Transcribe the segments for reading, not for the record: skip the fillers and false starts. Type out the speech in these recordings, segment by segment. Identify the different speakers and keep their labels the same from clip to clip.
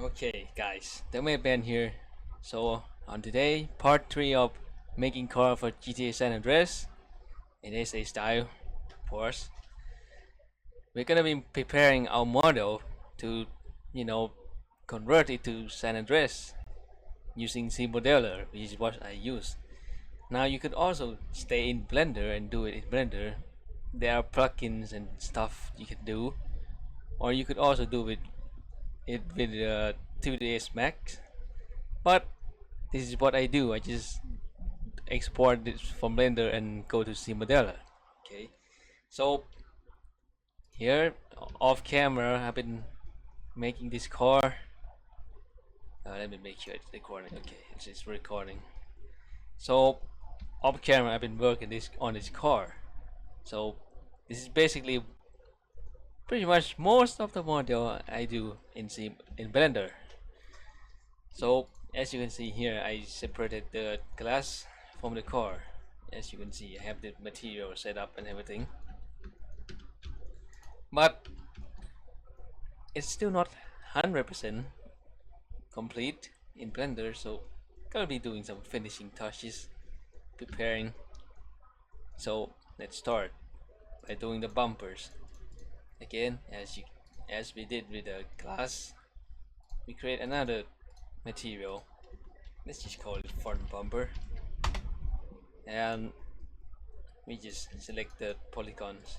Speaker 1: Okay, guys, TheMadeMan here. So, on today, part 3 of making car for GTA San Andreas in SA style, of course. We're gonna be preparing our model to, you know, convert it to San Andreas using ZModeler, which is what I use. Now, you could also stay in Blender and do it in Blender. There are plugins and stuff you can do, or you could also do it with 2ds Max. But this is what I do. I just export this from Blender and go to ZModeler. Okay, so here off camera I've been making this car. Let me make sure it's recording. Okay, it's recording. So off camera I've been working this on this car. So this is basically pretty much most of the model I do in Blender. So as you can see here, I separated the glass from the car. As you can see, I have the material set up and everything, but it's still not 100% complete in Blender, so gonna be doing some finishing touches, preparing. So let's start by doing the bumpers. Again, as we did with the glass, we create another material. Let's just call it front bumper, and we just select the polygons.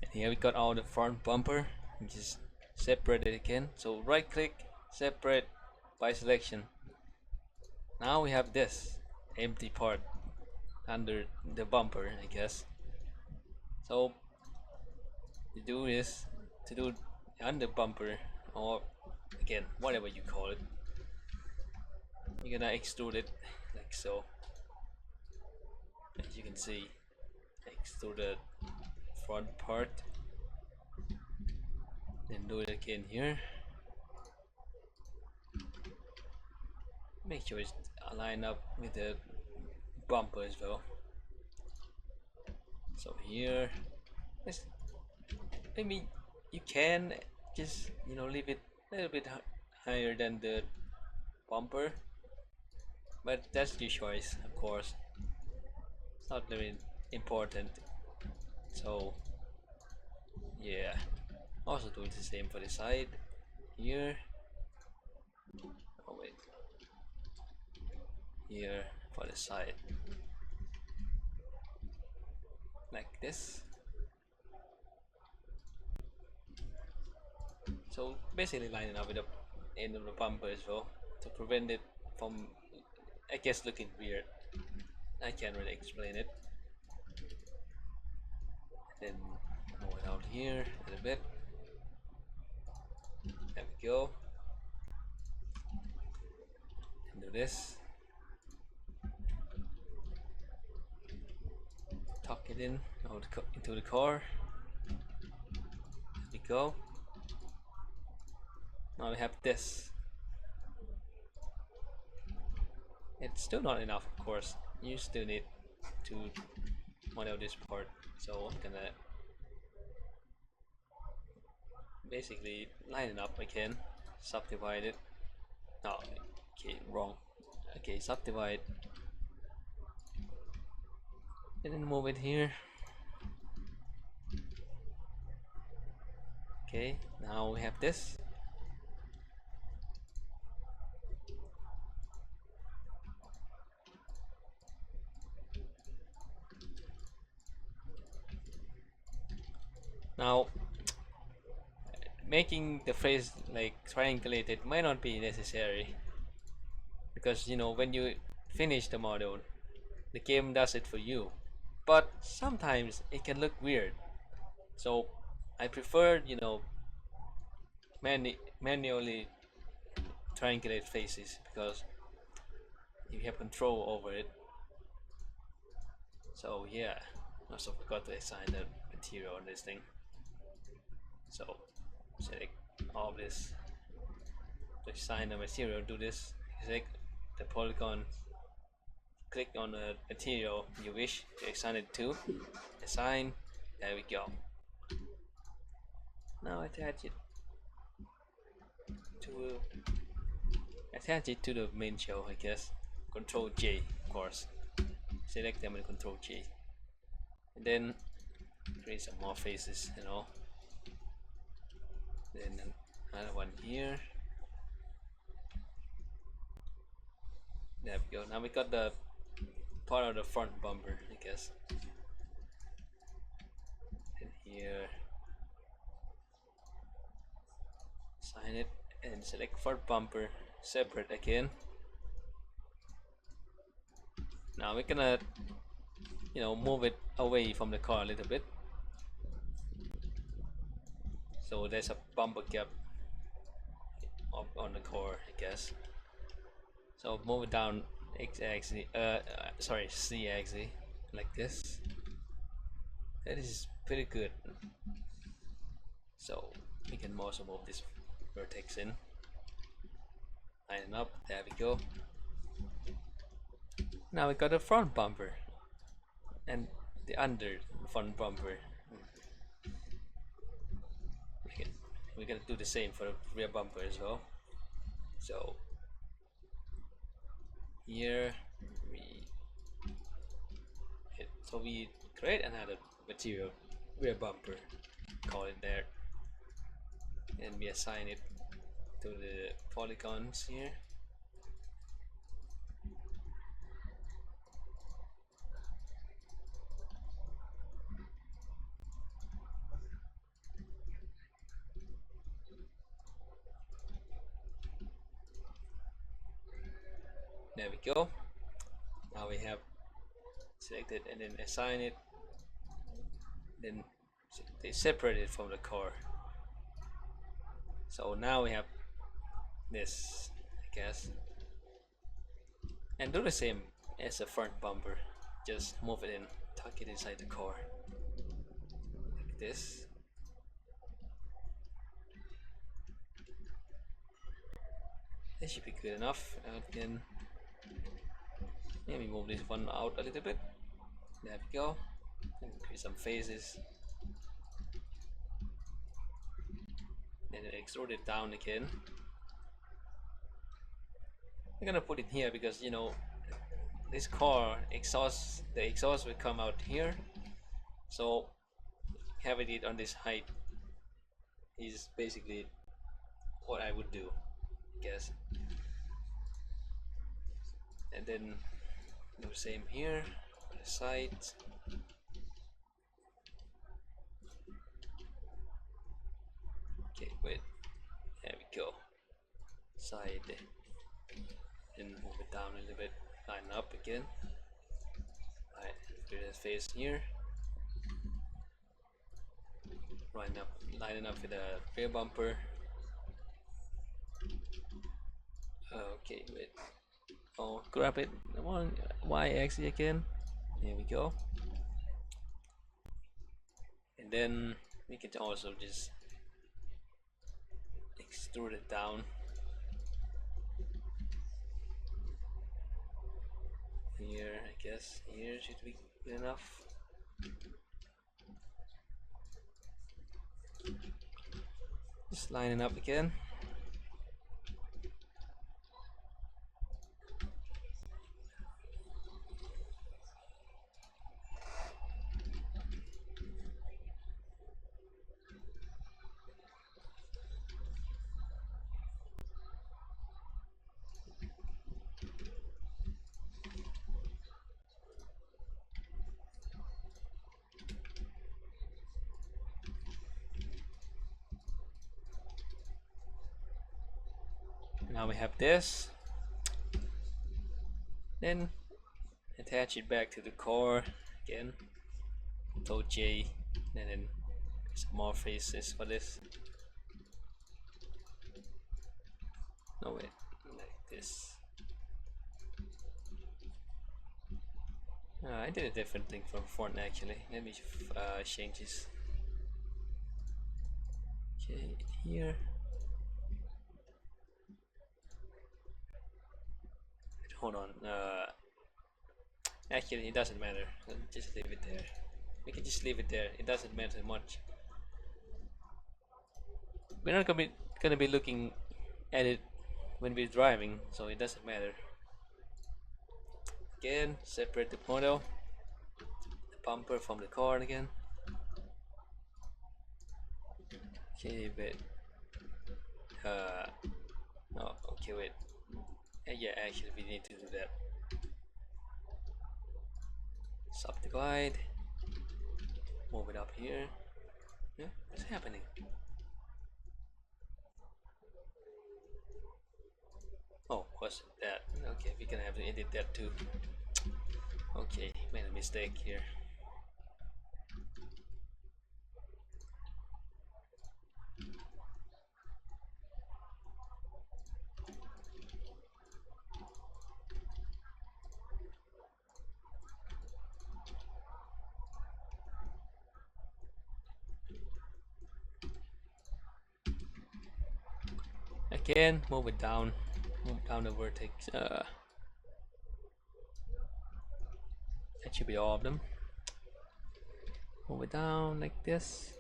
Speaker 1: And here we got all the front bumper. We just separate it again. So right click, separate by selection. Now we have this empty part under the bumper, I guess. So to do this, to do under bumper, or again whatever you call it, you're gonna extrude it like so. As you can see, extrude the front part, then do it again here. Make sure it's aligned up with the bumper as well. So here, maybe you can just leave it a little bit higher than the bumper, but that's your choice, of course. It's not very important. So yeah, also doing the same for the side here. Oh wait, here for the side like this. So basically lining up with the end of the bumper as well to prevent it from, I guess, looking weird. I can't really explain it. Then move it out here a little bit. There we go. And do this. Tuck it in into the car. There we go. Now we have this. It's still not enough, of course. You still need to model this part. So I'm gonna basically line it up again, subdivide it. No, okay, wrong. Okay, subdivide, and then move it here. Okay, now we have this. Now, making the face like triangulated might not be necessary, because when you finish the model, the game does it for you. But sometimes it can look weird, so I prefer manually triangulate faces, because you have control over it. So yeah, also forgot to assign the material on this thing. So select all of this, to assign the material, do this. Select the polygon, click on the material you wish to assign it to. Assign. There we go. Now attach it to the main shell, I guess. Control J, of course. Select them and Control J, and then create some more faces and all. Then another one here. There we go. Now we got the part of the front bumper, I guess. And here, sign it and select front bumper separate again. Now we're gonna, move it away from the car a little bit. So there's a bumper gap up on the car, I guess. So move it down x-axis, z-axis, like this. That is pretty good. So we can also move this vertex in. Line it up. There we go. Now we got a front bumper and the under front bumper. We're gonna do the same for the rear bumper as well. So here we create another material, rear bumper, call it there, and we assign it to the polygons here. There we go. Now we have selected and then assign it, then they separate it from the car. So now we have this, I guess, and do the same as the front bumper. Just move it in, tuck it inside the car like this. That should be good enough. Again, maybe move this one out a little bit. There we go. And create some faces. And then extrude it down again. I'm gonna put it here because this car exhaust, the exhaust will come out here. So having it on this height is basically what I would do, I guess. And then do the same here on the side. Okay, wait. There we go. Side. Then move it down a little bit. Line up again. Alright, do the face here. Line it up with the rear bumper. Okay, wait. Oh, grab it on y-axis again. There we go. And then we can also just extrude it down here. I guess here should be good enough. Just line it up again. Now we have this. Then attach it back to the core again. Control J, and then some more faces for this. No wait, like this. I did a different thing from front actually. Let me change this. Okay, here. hold on. Actually, it doesn't matter. Just leave it there. We can just leave it there. It doesn't matter much. We're not gonna be looking at it when we're driving, so it doesn't matter. Again, separate the model, the bumper from the car again. Okay, but oh, okay, wait. Yeah, actually, we need to do that. Subdivide. Move it up here. Yeah, what's happening? Oh, what's that? Okay, we're gonna have to edit that too. Okay, made a mistake here. Again, move it down. Move down the vertex. That should be all of them. Move it down like this.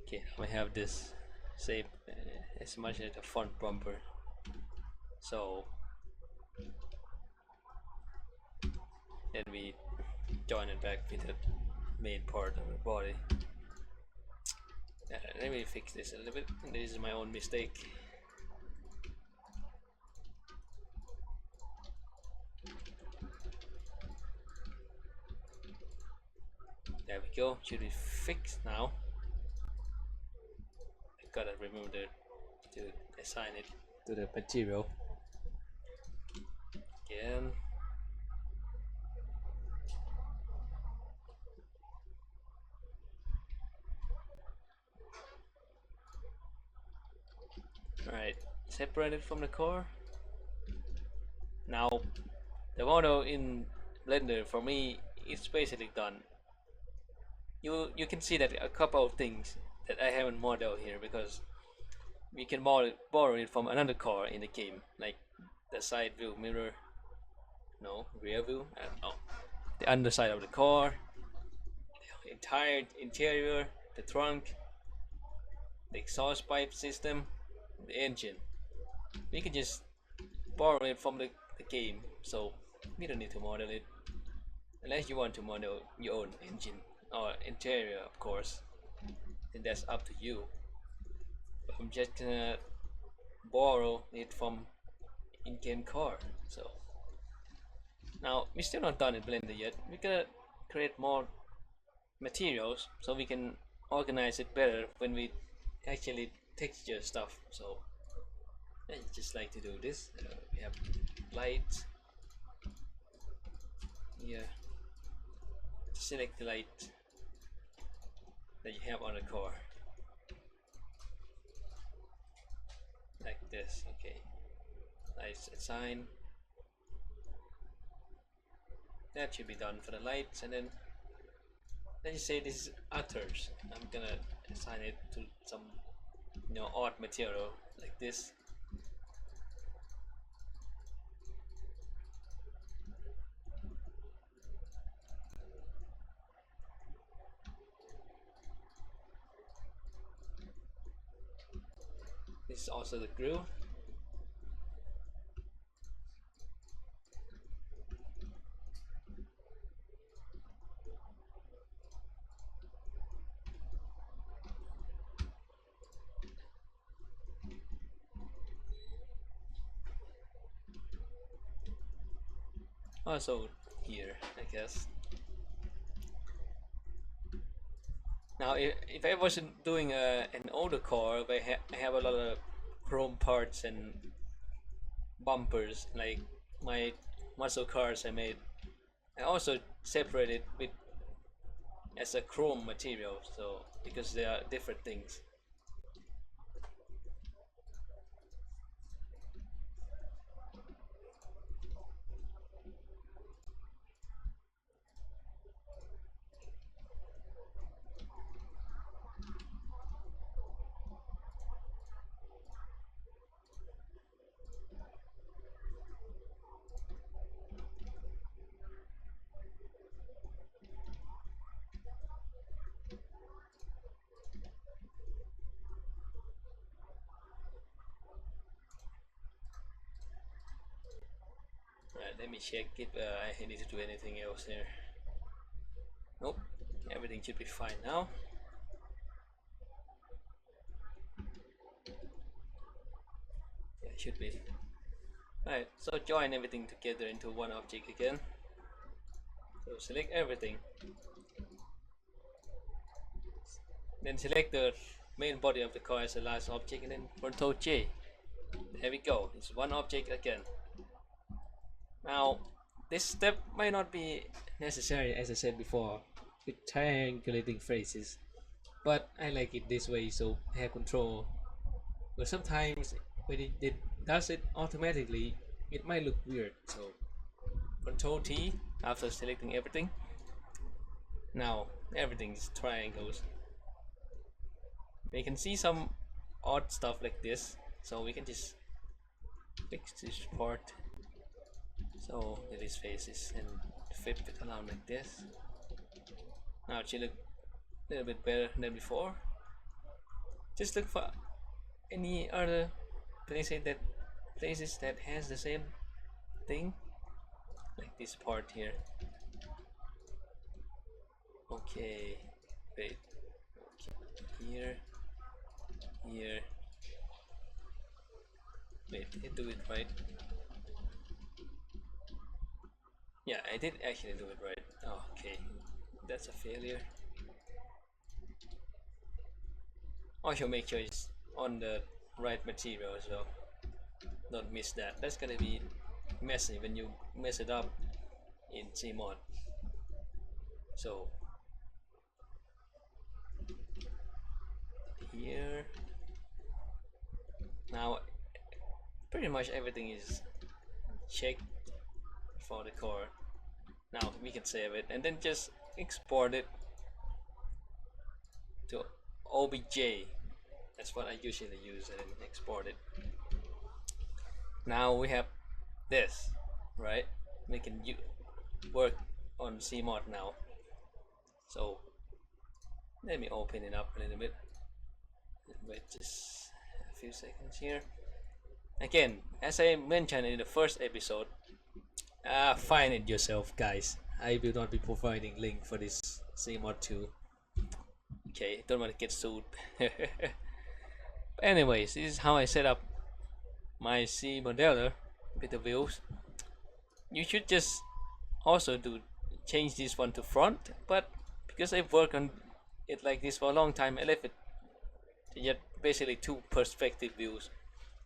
Speaker 1: Okay, I have this shape as much as the front bumper. So then we join it back with the main part of the body. Let me fix this a little bit. This is my own mistake. There we go. Should be fixed now. I gotta remove it to assign it to the material. Again. Alright, separate it from the core. Now, the model in Blender for me is basically done. You can see that a couple of things that I haven't modeled here because we can borrow it from another car in the game, like the side view mirror, no, rear view, I don't know, the underside of the car, the entire interior, the trunk, the exhaust pipe system, the engine. We can just borrow it from the game, so we don't need to model it unless you want to model your own engine or interior, of course, and that's up to you. But I'm just gonna borrow it from in-game car. So now we're still not done in Blender yet. We're gonna create more materials so we can organize it better when we actually texture stuff. So I just like to do this. We have light. Yeah, select the light that you have on the car, like this. Okay, nice assign. That should be done for the lights, and then let's just say this is others. I'm gonna assign it to some, odd material like this. This is also the grill. Also here, I guess. Now, if I wasn't doing an older car, where I have a lot of chrome parts and bumpers, like my muscle cars I made, I also separated with as a chrome material, so because they are different things. let me check if I need to do anything else here. Nope, everything should be fine now. Yeah, it should be. Right, so join everything together into one object again. So select everything. Then select the main body of the car as the last object and then Control J. There we go, it's one object again. Now, this step might not be necessary as I said before with triangulating phrases, but I like it this way so I have control. But sometimes when it does it automatically, it might look weird. So Control T after selecting everything. Now everything is triangles. We can see some odd stuff like this, so we can just fix this part. So it is faces and flip it around like this. Now it should look a little bit better than before. Just look for any other places that has the same thing, like this part here. Okay, wait. Okay. Here. Wait, did I do it right? Yeah, I did actually do it right. Oh, okay, that's a failure. Also make sure it's on the right material as well. Don't miss that. That's gonna be messy when you mess it up in ZMod. So here, now pretty much everything is checked for the core. Now we can save it and then just export it to OBJ. That's what I usually use and export it. Now we have this, right? We can work on ZMod now. So let me open it up a little bit. Wait just a few seconds here. Again, as I mentioned in the first episode, find it yourself, guys. I will not be providing link for this ZMod 2. Okay, don't want to get sued. Anyways, this is how I set up my ZModeler with the views. You should just also change this one to front, but because I've worked on it like this for a long time, I left it to get basically two perspective views.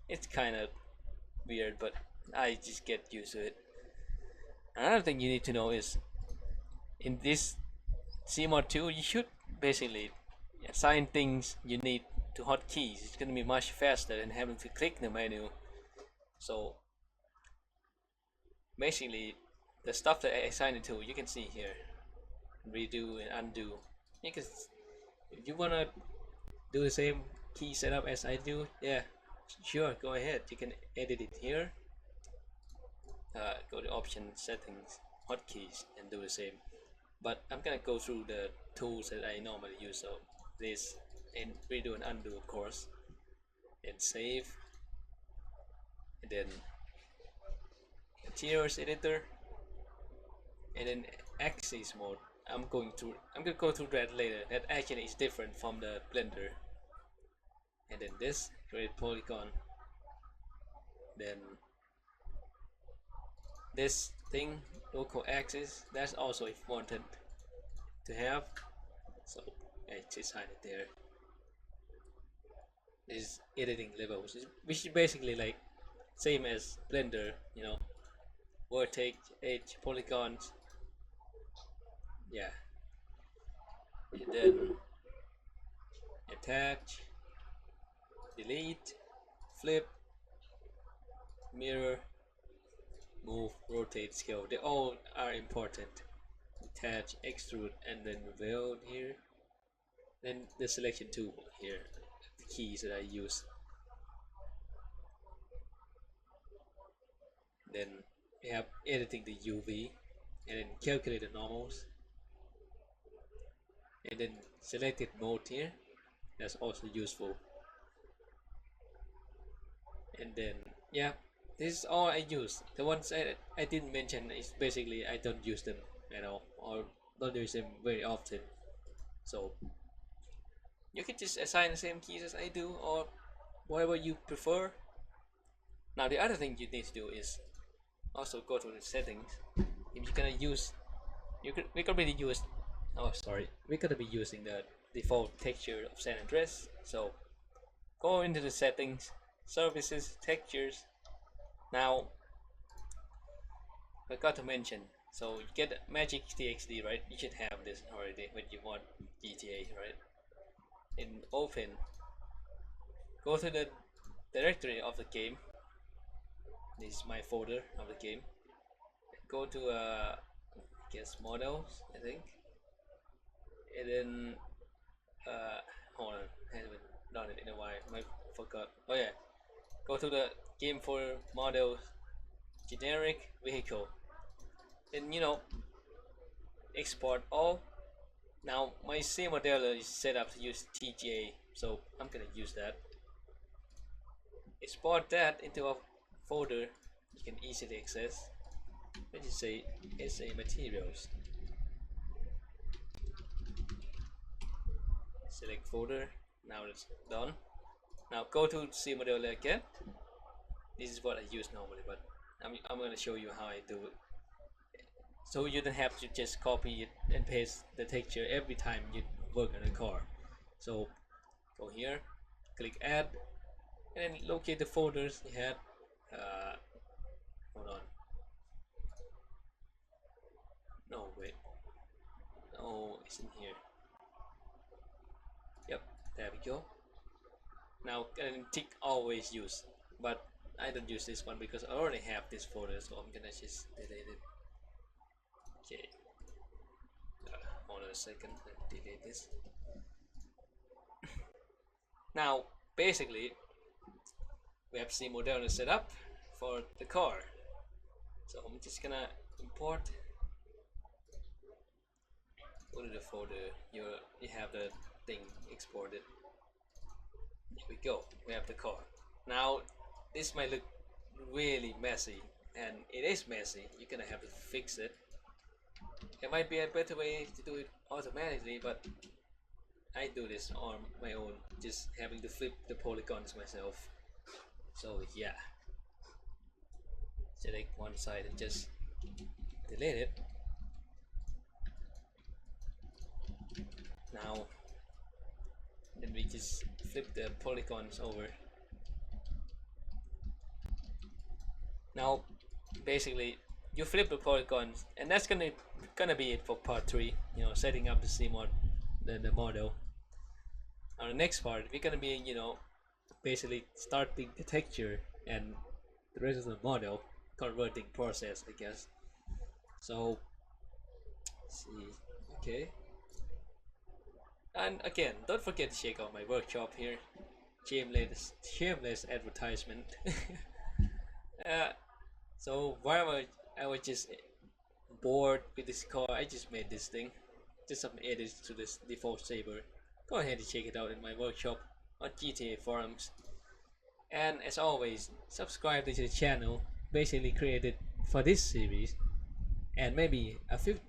Speaker 1: It's kind of weird, but I just get used to it. Another thing you need to know is in this ZMod 2, you should basically assign things you need to hotkeys. It's gonna be much faster than having to click the menu. So basically, the stuff that I assigned it to, you can see here, redo and undo. Because if you wanna do the same key setup as I do, yeah, sure, go ahead. You can edit it here. Go to option settings, hotkeys, and do the same. But I'm gonna go through the tools that I normally use. So this and redo and undo, of course, and save, and then materials editor, and then axis mode. I'm gonna go through that later. That actually is different from the Blender. And then this create polygon. Then this thing, local axis, that's also important to have. So I just hide it there. This is editing levels, which is basically like same as Blender, you know, vertex, edge, polygons. Yeah. And then attach, delete, flip, mirror, move, rotate, scale. They all are important. Attach, extrude, and then weld here. Then the selection tool here, the keys that I use. Then we have editing the UV, and then calculate the normals. And then selected mode here, that's also useful. And then yeah, this is all I use. The ones I didn't mention is basically I don't use them at all, or don't use them very often. So you can just assign the same keys as I do, or whatever you prefer. Now the other thing you need to do is also go to the settings. If you're gonna use, we could really use. Oh, sorry, we're gonna be using the default texture of San Andreas. So go into the settings, services, textures. Now I got to mention. So you get Magic TXD, right? You should have this already when you want GTA, right? In open, go to the directory of the game. This is my folder of the game. Go to I guess models, I think, and then hold on, I haven't done it in a while. I forgot. Oh yeah, go to the game for models, generic vehicle, and export all. Now my ZModeler is set up to use TGA, so I'm gonna use that. Export that into a folder you can easily access. Let's just say SA materials. Select folder. Now it's done. Now go to ZModeler again. This is what I use normally, but I'm gonna show you how I do it. So you don't have to just copy it and paste the texture every time you work on a car. So go here, click add, and then locate the folders you had. Hold on. No, wait. No, it's in here. Yep, there we go. Now tick always use, but I don't use this one because I already have this folder, so I'm gonna just delete it. Okay. Hold on a second. Delete this. Now, basically, we have ZModeler set up for the car. So I'm just gonna import. Go to the folder. You have the thing exported. Here we go. We have the car. Now, this might look really messy, and it is messy. You're gonna have to fix it. There might be a better way to do it automatically, but I do this on my own, just having to flip the polygons myself. So yeah, select one side and just delete it. Now then we just flip the polygons over. Now basically you flip the polygons, and that's gonna be it for part 3. Setting up the CMod, the model. Now the next part we're gonna be basically starting the texture and the rest of the model converting process, I guess. So let's see, okay. And again, don't forget to check out my workshop here. Shameless advertisement. So while I was just bored with this car, I just made this thing. Just some edits to this default saber. Go ahead and check it out in my workshop on GTA forums. And as always, subscribe to the channel, basically created for this series, and maybe a few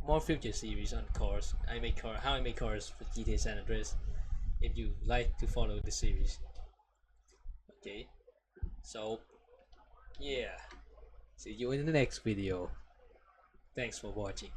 Speaker 1: more future series on cars. How I make cars for GTA San Andreas. If you like to follow the series, okay. So yeah, see you in the next video. Thanks for watching.